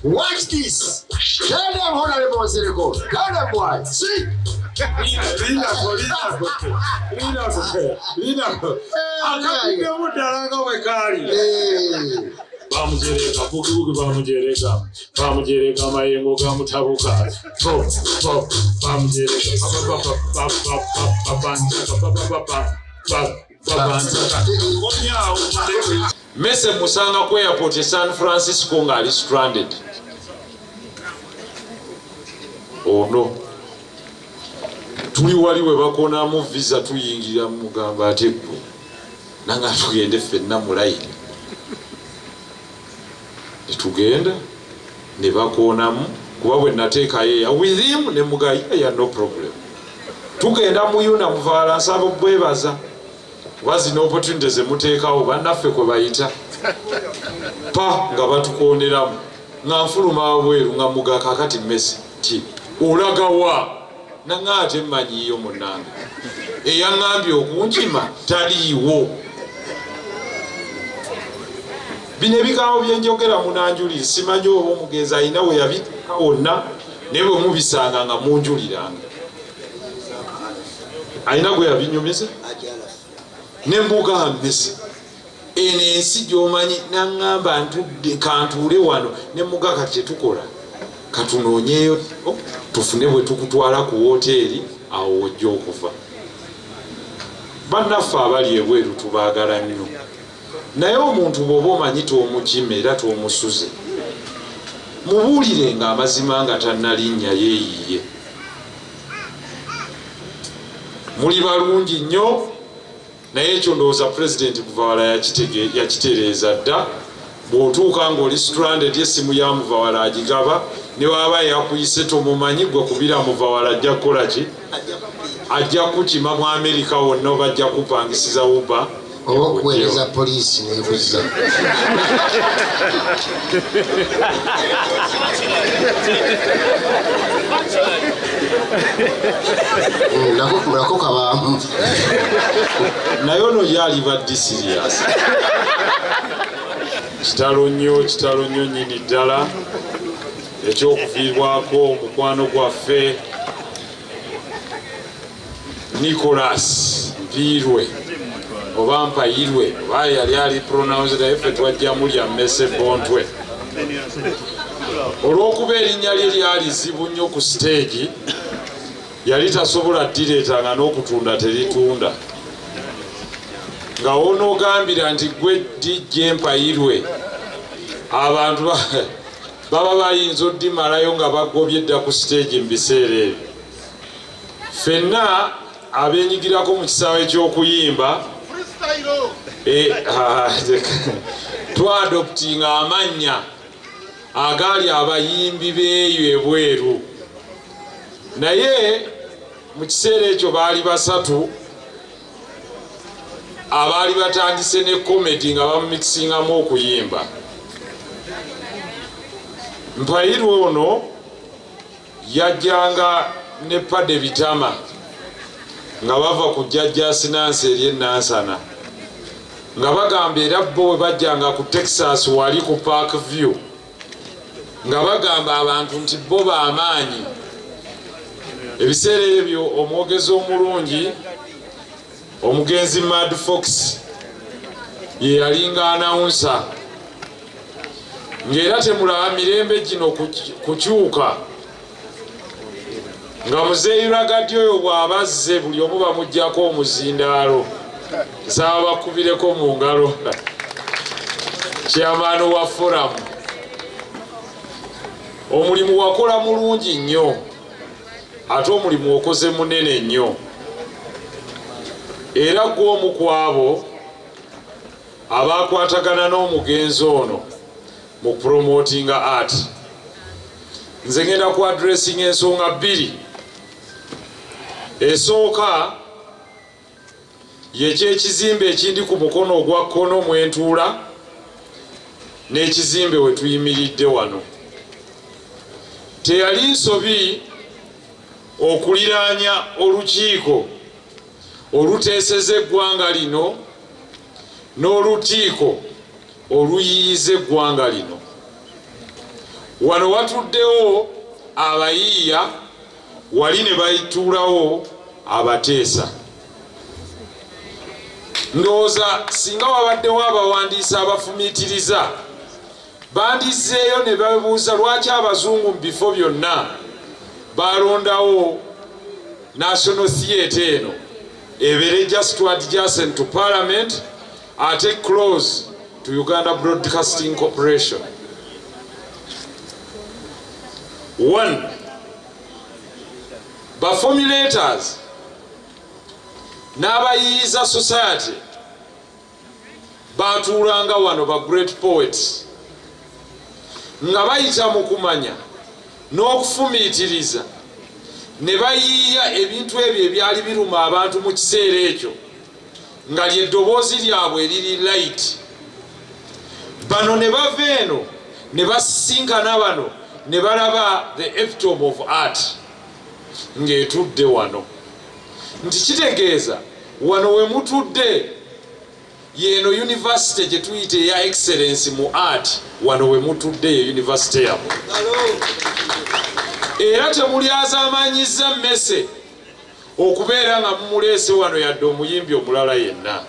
Watch this. Tell them Honorable Ziriko. Tell them why. See? Bamujereka mayengo gamutabuka Mese musanga ku airport ya San Francisco ngali stranded. Oh no. Tuli waliwe bakona mu visa tuyingira mugamba atekko. Nanga tugende fenna mulaini. Tugenda ne bakonamu kuba bwe nateeka ye with him ne mugayi ya no problem. Tugenda mu yuna muvala nsabo bwebaza. Wazi no opportunities emuteekawo bannaffe kwe bayita. Pa nga batukoneramu. Nga nfuluma bweru nga muga kakati Messi ti olagawa nanga ate mmanyiyo munnange. Eyaŋŋambye okunkima taliiwo. Bino ebigambo bye njogera munanjulira simanyi oba omugenzi alina we yabiteeka wonna ne bwe mubisanga nga munjuliranga. Alina gwe yabinyumiza? Nembuga Messi. Eno ensi gy'omanyi naŋŋamba ntudde kantuule wano ne mugaka kye tukola. Katunoonyeeyo tufune bwe tukutwala ku woteeri awo ojja okuva. Bannaffe abali ebweru tubaagala nnyo. Naye omuntu bw'oba omanyi t'omukime era t'omusuze, mubuulire nga amazima nga tannalinnya yeeyiye. Muli balungi nnyo, naye ekyo ndowooza Pulezidenti Muvawala yakitereeza dda. Bw'otuuka ng'oli stranded essimu ya Muvawala agigaba, ne waba yakuyise tomumanyi gwe kubira Muvawala ajja kukola ki? Ajja kukima mu Amerika wonna oba ajja kupangisiza Uber. Oh, kueleza polisi nebuza. Nako kabamu. Naye ono yali baddi serious. Kitalo nnyo nnyini ddala ekyokufiibwako omukwano gwaffe Nicholas Mpirwe oba Mpayirwe oba yali ali pronounced effe twajja mulya Mese Bontwe. Olw'okuba erinnya lye lyali zibu nnyo ku stage yali tasobola ddireetanga n'okutunda teritunda. Nga wonoogambira nti gwe DJ Mpayirwe abantu baba bayinza oddimalayo nga bagobye dda ku stage mu biseera ebyo. Ffenna abeenyigirako mu kisaawe ky'okuyimba twadoptinga amannya agali abayimbi beeyo ebweru. Naye mu kiseera ekyo baali basatu abaali batandise ne comedy nga bamumikisingamu okuyimba. Mpayirwe ono yajjanga ne Pade Bitama nga bava ku Jjajja Sinansi eri eNansana nga bagamba era bo bwe bajjanga ku Texas wali ku Park View nga bagamba abantu nti bo b'amaanyi. Ebiseera ebyo omwogezi omulungi omugenzi Mad Fox ye yalinga announcer ng'era temulaba mirembe gino kukyuka nga muzeeyi Ragadi oyo bw'abazze buli omu bamuggyako omuzindaalo nsaba bakubireko mu ngalo. Chairman wa forum, omulimu wakola mulungi nnyo ate omulimu okoze munene nnyo era gw'omu kwabo abakwatagana n'omugenzi ono mu promotinga art. Nze ngenda ku addressing ensonga bbiri. Esooka yekyekizimbe ekindi ku mukono ogwa kkono mwentuula n'ekizimbe we tuyimiridde wano. Teyali nsobi okuliraanya olukiiko oluteeseza eggwanga lino n'olukiiko oluyiyiza eggwanga lino. wano watuddewo abayiiya wali ne bayituulawo abateesa. Ndowooza singa wabaddewo abawandiisi abafumiitiriza bandizzeeyo ne babuuza lwaki abazungu mu bifo byonna balondawo National Theatre eno ebeere just adjacent to Parliament ate close to Uganda Broadcasting Corporation. One, baformulators n'abayiiza society batuulanga wano ba great poets nga bayita mu kumanya n'okufumiitiriza ne bayiiya ebintu ebyo ebyali biruma abantu mu kiseera ekyo nga ly'eddoboozi lyabwe eriri light. Bano ne bava eno ne basisinkana bano ne balaba the epitome of art ng'etudde wano. Nti kitegeeza wano we mutudde yeno university gye tuyita eya excellence mu art, wano we mutudde ye university yabo. Era temulyazaamanyizza mmese okubeera nga mumuleese wano yadde omuyimbi omulala yenna.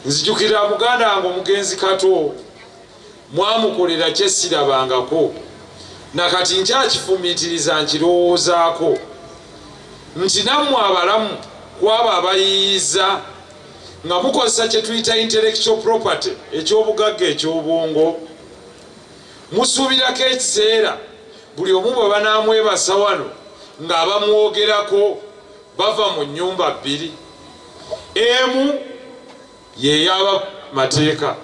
Nzijukira muganda wange omugenzi Kato mwamukolera kyesirabangako nakati nkyakifumiitiriza nkirowoozaako nti nammwe abalamu kwabo abayiiza nga mukozesa kye tuyita intellectual property ekyobugagga ekyobwongo musuubirako ekiseera buli omu bwe banaamwebasa wano ng'abamwogerako bava mu nnyumba bbiri. Emu yeyaba mateeka,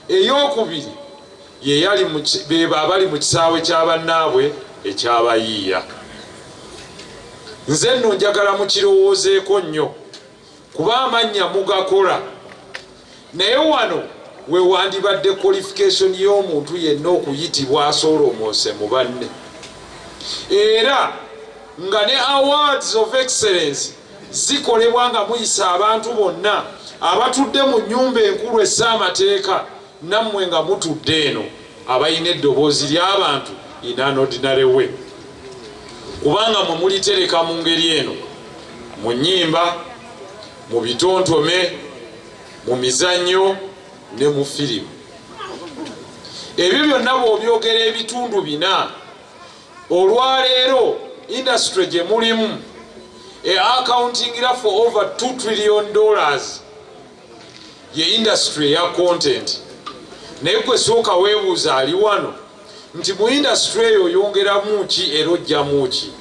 ey'okubiri beba abali mu kisaawe ky'abannaabwe ekyabayiiya. Nze nno njagala mukirowoozeeko nnyo kuba amannya mugakola, naye wano we wandibadde qualification y'omuntu yenna okuyitibwa asolomose mu banne. Era nga ne awards of excellence zikolebwa nga muyisa abantu bonna abatudde mu nnyumba enkulu essaamateeka, nammwe nga mutudde eno abayina eddoboozi ly'abantu in an ordinary way. Kubanga mwe mulitereka mu ngeri eno mu nnyimba, mu bitontome, mu mizannyo ne mu firimu. Ebyo byonna bw'obyogera ebitundu bina, olwaleero industry gye mulimu accountingira for over $2 trillion ye industry ya content. Naye gwe sooka weebuuza ali wano nti mu industry eyo oyongeramu ki era ojjamu ki?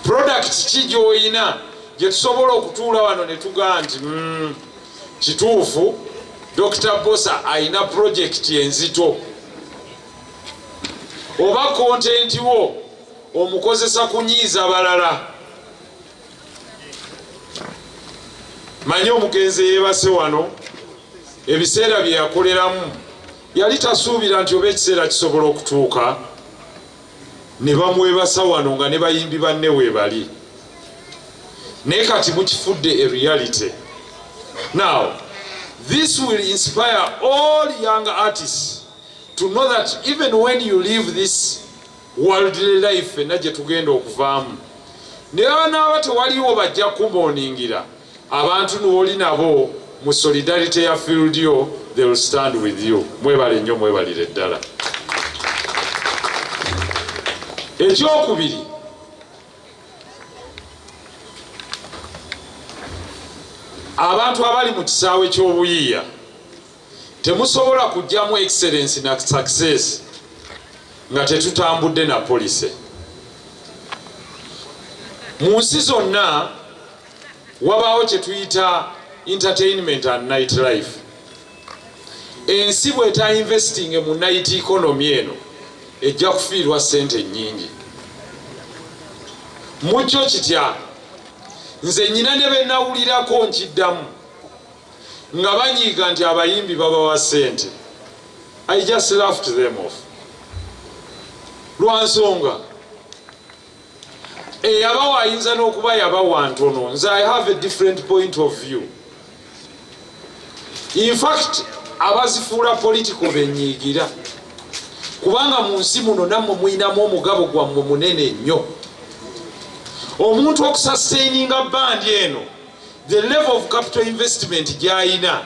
Product ki gy'oyina gye tusobola okutuula wano ne tugaa nti kituufu Dr. Bosa ayina project enzito, oba content wo omukozesa kunyiiza balala. Manyi omugenzi yeebase wano ebiseera bye yakoleramu yali tasuubira nti oba ekiseera kisobola okutuuka ne bamwebasa wano nga ne bayimbi banne weebali, naye kati mukifudde a reality. Now this will inspire all young artists to know that even when you live this worldly life enna gye tugenda okuvaamu, ne banaaba tewaliwo bajja kumoningira abantu n'oli nabo mu solidarity ya field yo, they will stand with you. Mwebale nnyo, mwebalire ddala. Ekyokubiri, abantu abali mu kisaawe ky'obuyiiya temusobola kujjamu excellence na success nga tetutambudde na police. Mu nsi zonna wabaawo kye tuyita entertainment and night life. Ensi bw'eta investing mu night economy eno ejja kufiirwa ssente nnyingi. Mukyo kitya nze nnyina ne be nawulirako nkiddamu nga banyiiga nti abayimbi babawa ssente. I just laughed them off. Lwa nsonga eyabawa ayinza n'okuba yabawa ntono. Nze I have a different point of view. In fact abazifuula political benyiigira kubanga mu nsi muno nammwe muyinamu omugabo gwammwe munene nnyo. Omuntu okusustaininga bandi eno, the level of capital investment gyayina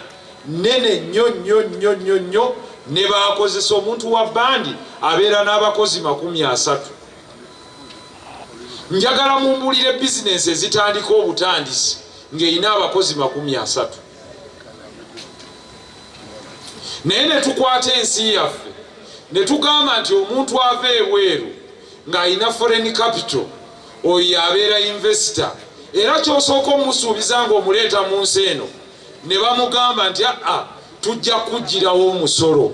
nene nnyo ne bakozesa omuntu wa bandi abeera n'abakozi 30. Njagala mumbulire bizinesi ezitandika obutandisi ng'erina abakozi 30. Naye ne tukwata ensi yaffe ne tugamba nti omuntu ava ebweru ng'alina foreign capital, oyo abeera investor, era kyosooka omusuubiza ng'omuleeta mu nsi eno ne bamugamba nti tujja kugirawo omusolo.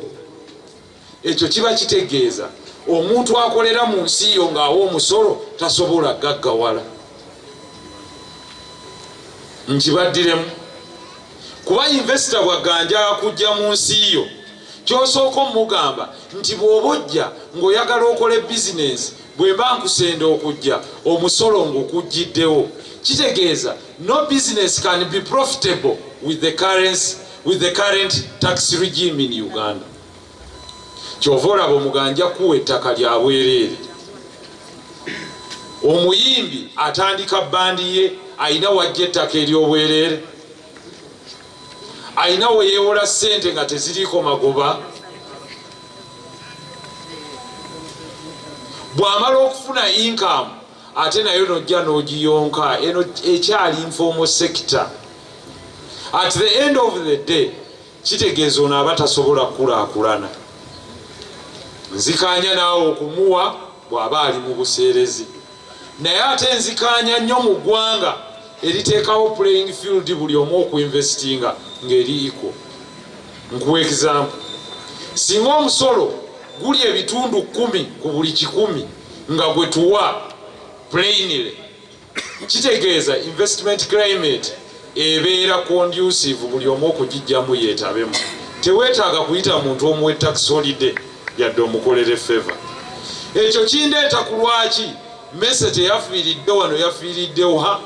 Ekyo kiba kitegeeza omuntu akolera mu nsi yo ng'awa omusolo tasobola gaggawala. Nkibaddiremu kuba investor bwaganja akujja mu nsi yo, kyosooka omugamba nti bw'oba ojja ng'oyagala okole bizinesi, bwe mba nkusenda okujja omusolo ng'okugiddewo. Kitegeeza no business can be profitable with the current tax regime in Uganda. Kyova olaba omuganja kuwa ettaka lya bwereere. Omuyimbi atandika bandi ye ayina wajja ettaka ery'obwereere, ayina we yeewola ssente nga teziriiko magoba. Bw'amala okufuna income ate nayo nojja n'ogiyonka. Eno ekyali informal sector. At the end of the day kitegeeza ono aba tasobola kukulaakulana. Nzikaanya naawe okumuwa bw'aba ali mu buseerezi, naye ate nzikaanya nnyo mu ggwanga eriteekawo playing field buli omu okuinvestinga ng'eri equal. Nkuwa example, singa omusolo guli ebitundu 10 ku buli 100 nga gwe tuwa plainly, kitegeeza investment climate ebeera conducive buli omu okugijjamu yeetabemu. Teweetaaga kuyita muntu omuwe tax holiday yadde omukolere favor. Ekyo kindeeta ku lwaki Mese teyafiiridde wano, yafiiriddewo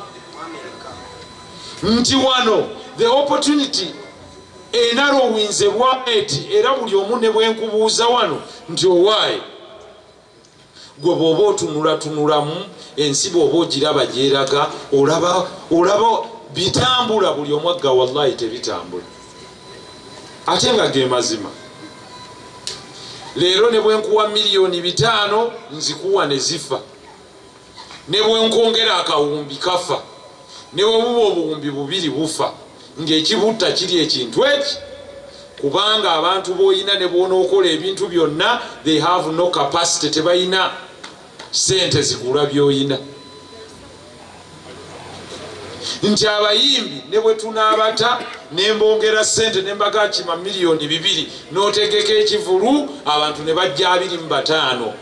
nti wano the opportunity enarrowinzebwa eti, era buli omu ne bwenkubuuza wano nti owaaye gwe bw'oba otunulatunulamu ensi bw'oba ogiraba gyeraga olaba bitambula, buli omu agga wallahi tebitambula ate nga ge mazima. Leero ne bwenkuwa miliyoni 5 nzikuwa ne zifa, ne bwenkongera akawumbi kafa, ne bwebuba obuwumbi 2 bufa, ng'ekibutta kiri ekintu eki. Kubanga abantu b'oyina ne bw'onookola ebintu byonna, they have no capacity, tebayina sente zigula by'oyina. Nti abayimbi ne bwe tunaabata ne mbongera sente ne mbaga kima miliyoni 2 n'otegeka ekivulu, abantu ne bajja 25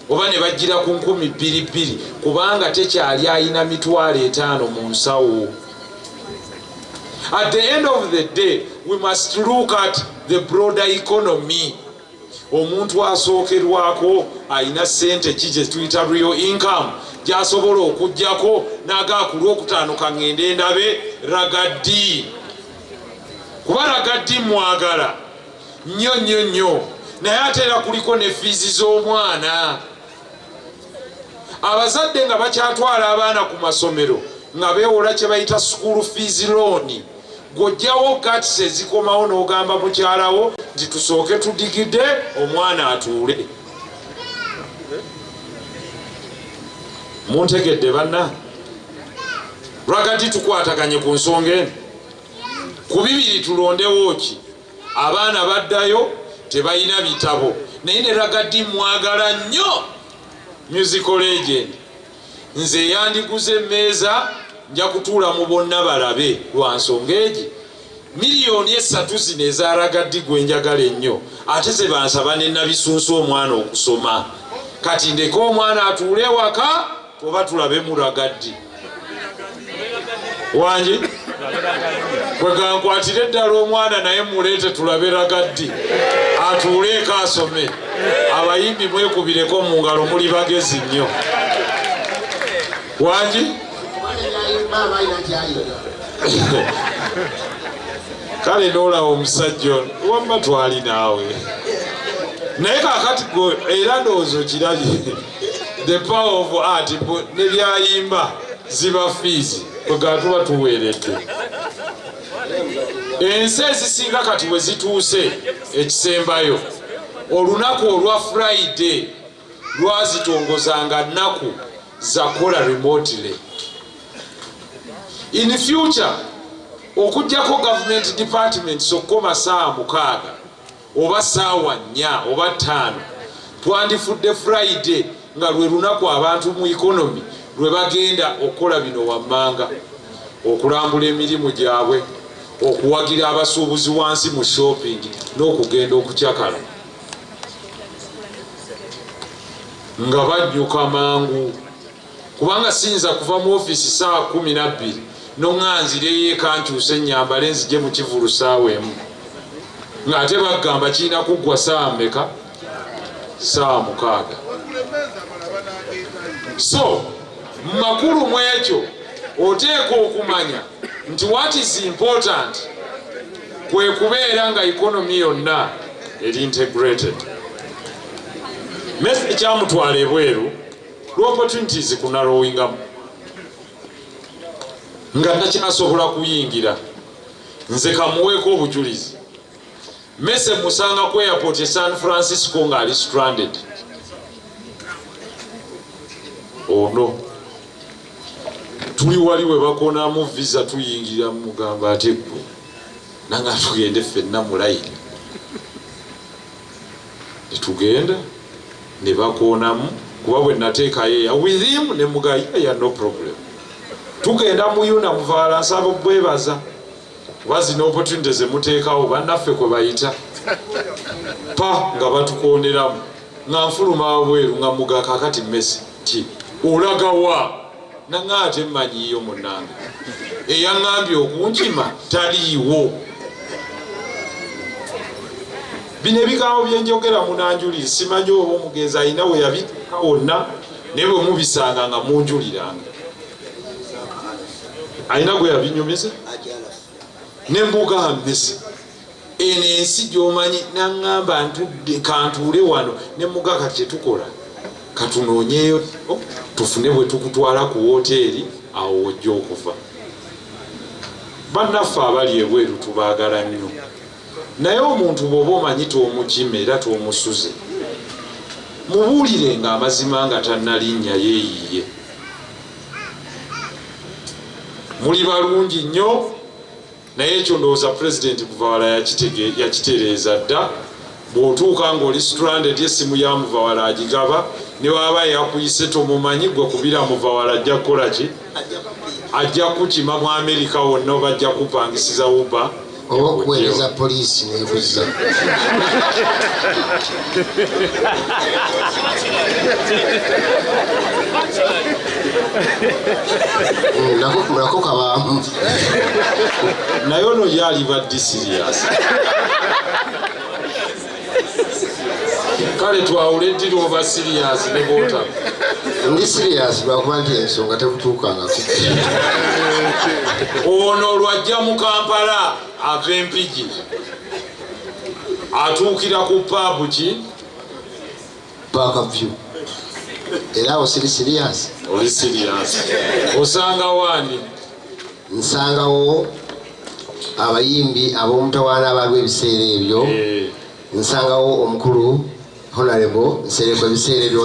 oba ne bajjira ku 10,000 kubanga tekyali ayina 50,000 mu nsawo. At the end of the day, we must look at the broader economy. Omuntu asookerwako ayina sente kije tuyita real income gy'asobola okuggyako n'agaa ku Lwokutaano kangende ndabe Ragadi. Kuba Ragadi mwagala nnyo, naye ate era kuliko ne fiizi z'omwana. Abazadde nga bakyatwala abaana ku masomero nga beewola kye bayita school fees loan, gojjawo gatisi ezikomawo n'ogamba mukyalawo nti tusooke tudigide omwana atuule. Muntegedde banna? Ragadi tukwataganye ku nsonga eno. Ku 2 tulondewo ki? Abaana baddayo tebalina bitabo, naye ne Ragadi mwagala nnyo musical legend. Nze yandiguze emmeeza nja kutuula mu bonna balabe lwa nsonga egi. Miliyoni 3 zino eza Ragadi gwe njagala ennyo, ate ze bansaba ne nabisunsa omwana okusoma. Kati ndeka omwana atuule waka oba tulabe mu Ragadi wangi kwegankwatire eddala omwana naye muleete tulabe Ragadi atuule eka asome. Abayimbi mwekubireko mu ngalo, muli bagezi nnyo wangi. Kale noolawo omusajja wamba twali naawe naye kakati era ndowooza kirabye the power of art ne byayimba ziba fees kwegatuba tuweeredde. Ensi ezisinga kati we zituuse ekisembayo olunaku olwa Friday lwazitongozanga nnaku zakola remotely. In future okujjako government departments okukoma saawa 6 oba saawa 4 oba 5 twandifudde Friday nga lwe lunaku abantu mu economy lwe bagenda okukola bino wammanga, okulambula emirimu gyabwe, okuwagira abasuubuzi wansi mu shopping n'okugenda okukyakala nga bajjuka mangu, kubanga siyinza kuva mu ofisi saawa 12 noŋŋanzireyo eka nkyuse ennyambala enzije mu kivulu saawa emu ng'ate bagamba kirina kuggwa saawa mmeka? Saawa 6. So makulu mu ekyo oteeka okumanya nti what is important kwe kubeera nga economy yonna eri integrated. Message kyamutwala ebweru opportunities kunalowingamu nga nakinasobola kuyingira nze kamuweeko obujulizi. Mese musanga ku airport e San Francisco nga ali stranded. Ono tuli wali we bakonamu visa tuyingira mugamba ate gwe nanga tugende ffenna mu layini netugenda ne bakonamu kuba bwe nateekayo with him ne mugayi no problem. Tugenda mu yuna muvaala nsaba bwebaza kuba zino opportunities emuteekawo bannaffe kwe bayita pa nga batukooneramu nga nfuluma wabweru nga muga kakati Messi ti olagawa nanga ate mmanyiyo munnange eyaŋŋambye okunkima taliiwo. Bino ebigambo bye njogera munanjulire simanyi oba omugenzi alina we yabituuka wonna naye bwe mubisanga nga munjuliranga alina gwe yabinyumiza ne mbuga Messi eno ensi gy'omanyi naŋŋamba ntudde kantuule wano ne muga kati kyetukola katunoonyeyo tufune bwe tukutwala ku woteeri awo ojja okuva. Bannaffe abali ebweru tubaagala nnyo naye omuntu bw'oba omanyi toomukima era toomusuze mubuulire nga amazima nga tannalinnya yeeyiye. Muli balungi nnyo naye ekyo ndowooza pulezidenti Muvawala yakitereeza dda. Bw'otuuka ng'oli stranded essimu ya Muvawala agigaba ne waba yakuyise tomumanyi gwe kubira Muvawala ajja kukola ki? Ajja kukima mu Amerika wonna oba ajja kupangisiza Uber oba okuweereza poliisi neebuza. Nako kabaamu naye ono yali baddi serious. Kale twawule diri oba serious ne bota. Ndi serious lwakuba nti ensonga tekutuukangako. Ono lwajja mu Kampala ava Empigi atuukira ku paabu ki? Parkview. Era awo siri serious. Oli serious. Osanga wani? Nsangawo abayimbi ab'omutawaana abalwa ebiseera ebyo. Nsangawo omukulu Honorable Nsereko ebiseera ebyo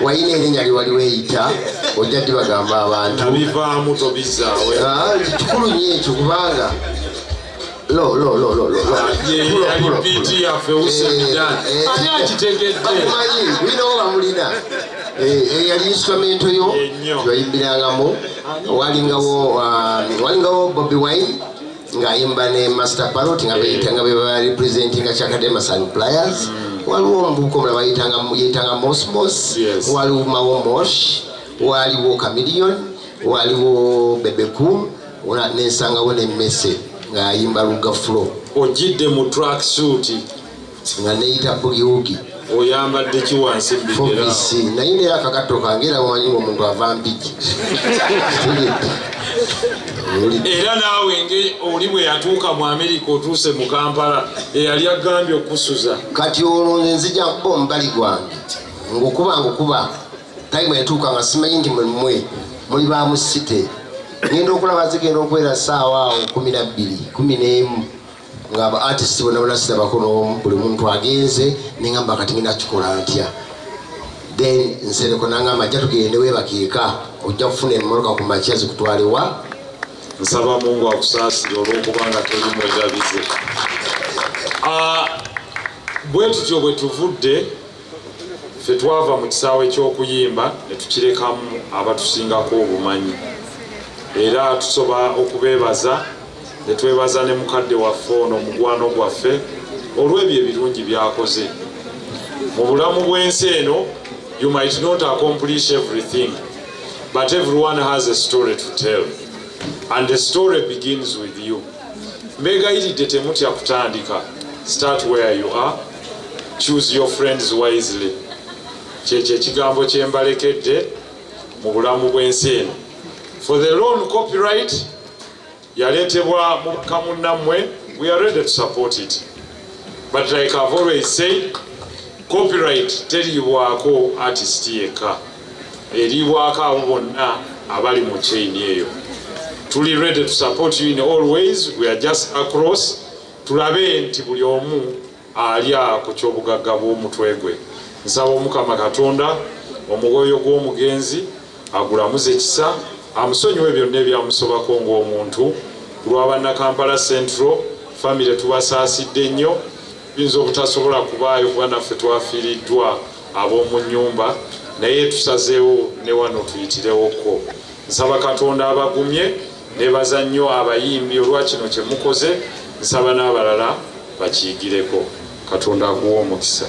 wayina erinnya lye wali weeyita ojja ddi bagamba abantu. Tabivaamu tobizaawe. Kikulu nnyo ekyo kubanga yali biti yaffe Usemidani ani akitegedde bakumanyi binawo bamulina eyali instrumento yo gyoyimbirangamu. Walingawo Bobby Wine ng'ayimba ne Master Parrot nga beyitanga be barepresentinga Chakadema Sun Players. Waliwo omubuuka omulala yeyitanga Mosmos, waliwo Mawo Mosh, waliwo Chameleon, waliwo Bebeku, nensangawo ne Messe ng'ayimba Luga Flow. Ojjidde mu track suit nga neyita Boogie Woogie. Oyambadde ki wansi mbidera? Naye naye akakatto kange era wamanyi ng'omuntu ava Mpigi. era naawe oli bwe yatuuka mu Amerika otuuse mu Kampala eyali agambye okusuza kati olwo nzija kuba omubali gwange ngukuba time etuuka nga simanyi nti mmwe muli ba musite ngenda okulaba zigenda okubeera ssaawa awo 12 11 nga aba artist bonna sirabako n'omu buli muntu agenze neŋŋamba kati ngenda kikola ntya then nsereko nangamba ajja tugende weebakeeka ojja kufuna emmoloka ku makya zikutwalewa. Nsaba Mungu akusaasire olw'okubanga toli mwerabize. Bwe tutyo bwe tuvudde ffe twava mu kisaawe ky'okuyimba ne tukirekamu abatusingako obumanyi era tusoba okubeebaza ne twebaza ne mukadde waffe ono omugwano gwaffe olw'ebyo ebirungi byakoze mu bulamu bw'ensi eno. You might not accomplish everything, but everyone has a story to tell, and the story begins with you. Mbegayiridde temutya kutandika. Start where you are. Choose your friends wisely. Kyekyo ekigambo kye mbalekedde mu bulamu bw'ensi eno. For the loan copyright yaleetebwa mu kamunnammwe, we are ready to support it. But like I've always said, copyright teribwako artist yekka, eribwako abo bonna abali mu chain eyo. Tuli ready to support you in all ways. We are just across. Tulabe nti buli omu alya ku kyobugagga bw'omutwe gwe. Nsaba Omukama Katonda omugoyo gw'omugenzi agulamuze ekisa, amusonyiwe byonna ebyamusobako ng'omuntu. Ku lw'abanna Kampala Central family tubasaasidde nnyo, tuyinza obutasobola kubaayo kuba naffe twafiiriddwa ab'omu nnyumba, naye tusazeewo ne wano tuyitirewoko. Nsaba Katonda abagumye, nebaza nnyo abayimbi olwa kino kye mukoze, nsaba n'abalala bakiyigireko. Katonda akuwa omukisa.